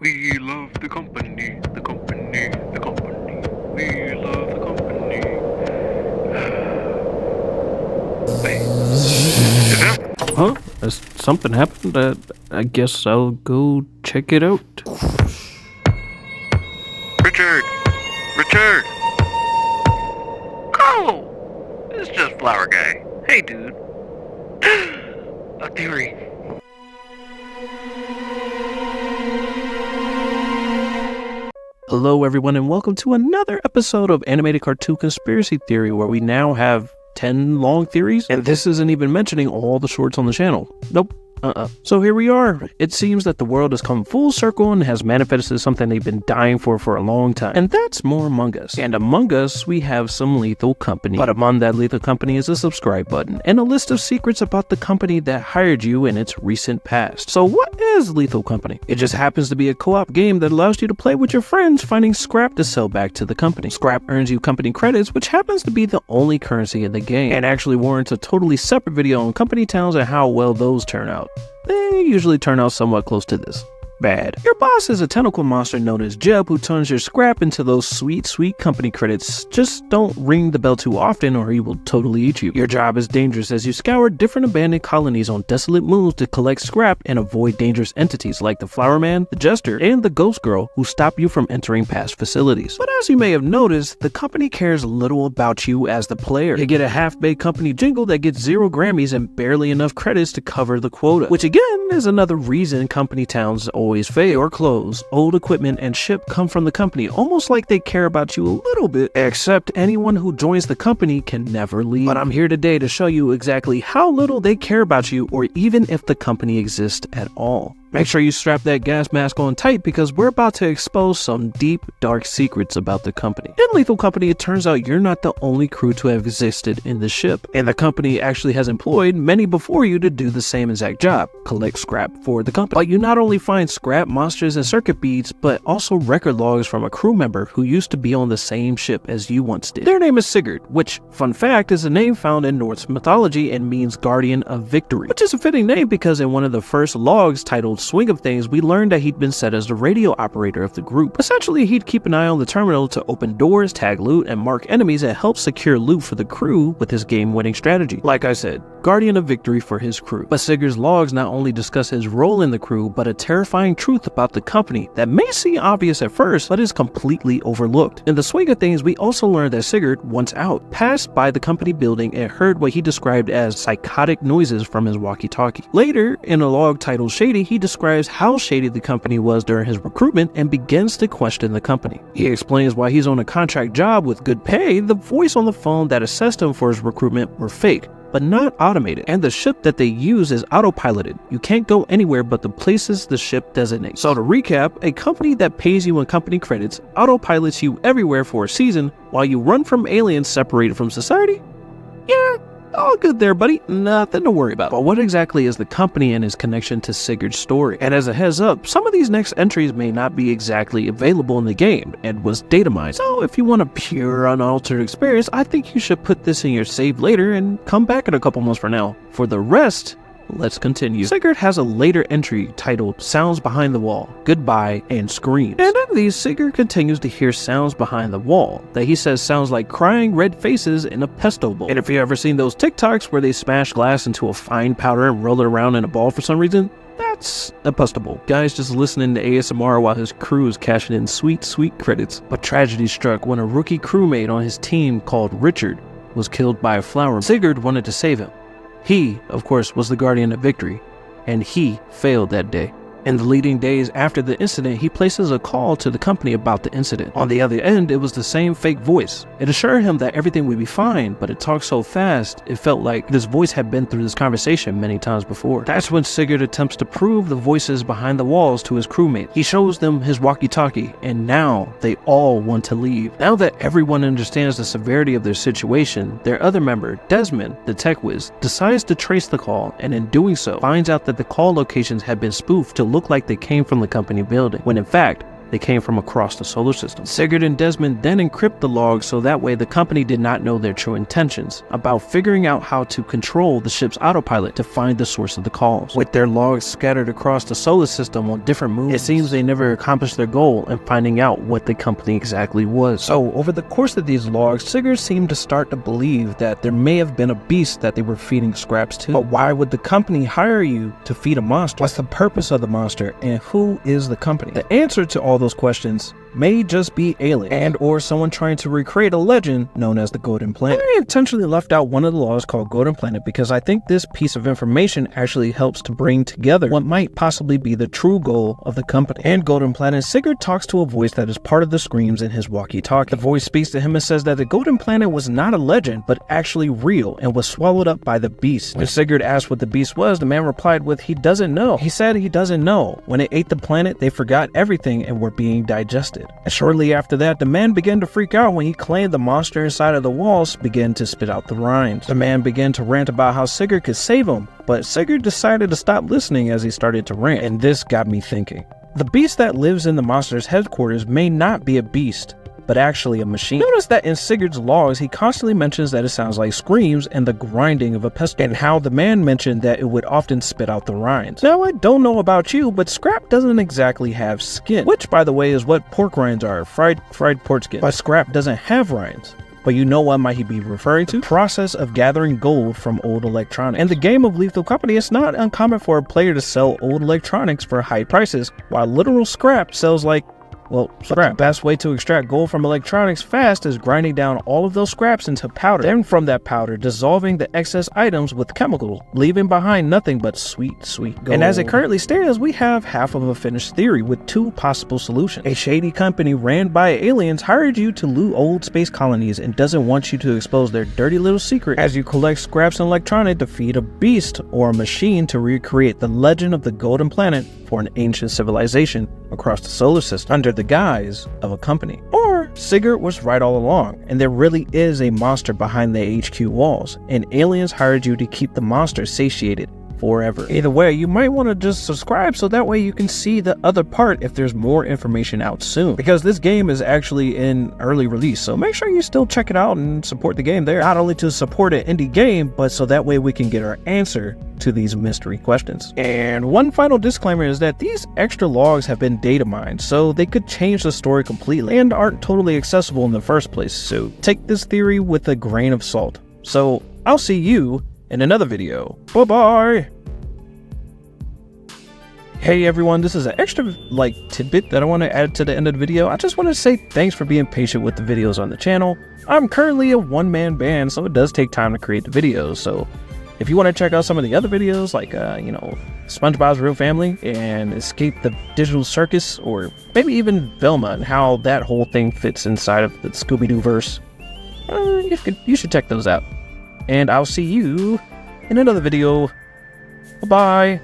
We love the company, the company, the company. We love the company. Wait, is that? Huh? Has something happened? I guess I'll go check it out. Richard! Richard! Oh! It's just Flower Guy. Hey, dude. A theory. Hello everyone and welcome to another episode of Animated Cartoon Conspiracy Theory, where we now have 10 long theories, and this isn't even mentioning all the shorts on the channel. Nope. So here we are. It seems that the world has come full circle and has manifested something they've been dying for a long time. And that's more Among Us. And among us, we have some lethal company. But among that lethal company is a subscribe button and a list of secrets about the company that hired you in its recent past. So what is Lethal Company? It just happens to be a co-op game that allows you to play with your friends, finding scrap to sell back to the company. Scrap earns you company credits, which happens to be the only currency in the game, and actually warrants a totally separate video on company towns and how well those turn out. They usually turn out somewhat close to this. Bad. Your boss is a tentacle monster known as Jeb, who turns your scrap into those sweet company credits. Just don't ring the bell too often or he will totally eat you. Your job is dangerous as you scour different abandoned colonies on desolate moons to collect scrap and avoid dangerous entities like the Flower Man, the Jester, and the Ghost Girl who stop you from entering past facilities. But as you may have noticed, the company cares little about you as the player. You get a half-baked company jingle that gets 0 Grammys and barely enough credits to cover the quota, which again is another reason company towns always fail or close. Old equipment and ship come from the company, almost like they care about you a little bit, except anyone who joins the company can never leave. But I'm here today to show you exactly how little they care about you, or even if the company exists at all. Make sure you strap that gas mask on tight, because we're about to expose some deep, dark secrets about the company. In Lethal Company, it turns out you're not the only crew to have existed in the ship, and the company actually has employed many before you to do the same exact job, collect scrap for the company. But you not only find scrap, monsters, and circuit beads, but also record logs from a crew member who used to be on the same ship as you once did. Their name is Sigurd, which, fun fact, is a name found in Norse mythology and means guardian of victory, which is a fitting name because in one of the first logs titled Swing of Things, we learned that he'd been set as the radio operator of the group. Essentially, he'd keep an eye on the terminal to open doors, tag loot, and mark enemies, and help secure loot for the crew with his game-winning strategy. Like I said, guardian of victory for his crew. But Sigurd's logs not only discuss his role in the crew, but a terrifying truth about the company that may seem obvious at first, but is completely overlooked. In the Swing of Things, we also learned that Sigurd, once out, passed by the company building and heard what he described as psychotic noises from his walkie-talkie. Later, in a log titled Shady, he describes how shady the company was during his recruitment and begins to question the company. He explains why he's on a contract job with good pay. The voice on the phone that assessed him for his recruitment were fake, but not automated, and the ship that they use is autopiloted. You can't go anywhere but the places the ship designates. So to recap, a company that pays you in company credits autopilots you everywhere for a season while you run from aliens separated from society? Yeah, all good there, buddy. Nothing to worry about. But what exactly is the company and his connection to Sigurd's story? And as a heads up, some of these next entries may not be exactly available in the game and was data mined. So if you want a pure, unaltered experience, I think you should put this in your save later and come back in a couple months from now. For the rest, let's continue. Sigurd has a later entry titled Sounds Behind the Wall, Goodbye, and Screams. And in these, Sigurd continues to hear sounds behind the wall that he says sounds like crying red faces in a pesto bowl. And if you've ever seen those TikToks where they smash glass into a fine powder and roll it around in a ball for some reason, that's a pesto bowl. Guy's just listening to ASMR while his crew is cashing in sweet credits. But tragedy struck when a rookie crewmate on his team called Richard was killed by a flower. Sigurd wanted to save him. He, of course, was the guardian of victory, and he failed that day. In the leading days after the incident, he places a call to the company about the incident. On the other end, it was the same fake voice. It assured him that everything would be fine, but it talked so fast, it felt like this voice had been through this conversation many times before. That's when Sigurd attempts to prove the voices behind the walls to his crewmates. He shows them his walkie-talkie, and now they all want to leave. Now that everyone understands the severity of their situation, their other member, Desmond, the tech whiz, decides to trace the call, and in doing so, finds out that the call locations had been spoofed to look like they came from the company building, when in fact, they came from across the solar system. Sigurd and Desmond then encrypt the logs so that way the company did not know their true intentions about figuring out how to control the ship's autopilot to find the source of the calls. With their logs scattered across the solar system on different moons, it seems they never accomplished their goal in finding out what the company exactly was. So over the course of these logs, Sigurd seemed to start to believe that there may have been a beast that they were feeding scraps to. But why would the company hire you to feed a monster? What's the purpose of the monster, and who is the company? The answer to all those questions may just be alien and or someone trying to recreate a legend known as the Golden Planet. I intentionally left out one of the laws called Golden Planet because I think this piece of information actually helps to bring together what might possibly be the true goal of the company. And Golden Planet, Sigurd talks to a voice that is part of the screams in his walkie-talkie. The voice speaks to him and says that the Golden Planet was not a legend, but actually real and was swallowed up by the beast. When Sigurd asked what the beast was, the man replied with, he doesn't know. He said he doesn't know. When it ate the planet, they forgot everything and were being digested. And shortly after that, the man began to freak out when he claimed the monster inside of the walls began to spit out the rinds. The man began to rant about how Sigurd could save him, but Sigurd decided to stop listening as he started to rant, and this got me thinking. The beast that lives in the monster's headquarters may not be a beast, but actually a machine. Notice that in Sigurd's logs, he constantly mentions that it sounds like screams and the grinding of a pestle, and how the man mentioned that it would often spit out the rinds. Now, I don't know about you, but scrap doesn't exactly have skin, which, by the way, is what pork rinds are, fried pork skin. But scrap doesn't have rinds. But you know what might he be referring to? The process of gathering gold from old electronics. In the game of Lethal Company, it's not uncommon for a player to sell old electronics for high prices, while literal scrap sells like, well, scrap. The best way to extract gold from electronics fast is grinding down all of those scraps into powder. Then from that powder, dissolving the excess items with chemicals, leaving behind nothing but sweet, sweet gold. And as it currently stands, we have half of a finished theory with two possible solutions. A shady company ran by aliens hired you to loot old space colonies and doesn't want you to expose their dirty little secret as you collect scraps and electronics to feed a beast or a machine to recreate the legend of the Golden Planet for an ancient civilization across the solar system under the guise of a company. Or Sigurd was right all along, and there really is a monster behind the HQ walls, and aliens hired you to keep the monster satiated forever. Either way, you might want to just subscribe so that way you can see the other part if there's more information out soon, because this game is actually in early release, so make sure you still check it out and support the game there, not only to support an indie game, but so that way we can get our answer to these mystery questions. And one final disclaimer is that these extra logs have been data mined, so they could change the story completely and aren't totally accessible in the first place, so take this theory with a grain of salt. So I'll see you in another video. Bye-bye! Hey everyone, this is an extra tidbit that I want to add to the end of the video. I just want to say thanks for being patient with the videos on the channel. I'm currently a one-man band, so it does take time to create the videos. So if you want to check out some of the other videos, like SpongeBob's Real Family and Escape the Digital Circus, or maybe even Velma and how that whole thing fits inside of the Scooby-Doo verse, you should check those out. And I'll see you in another video. Bye-bye.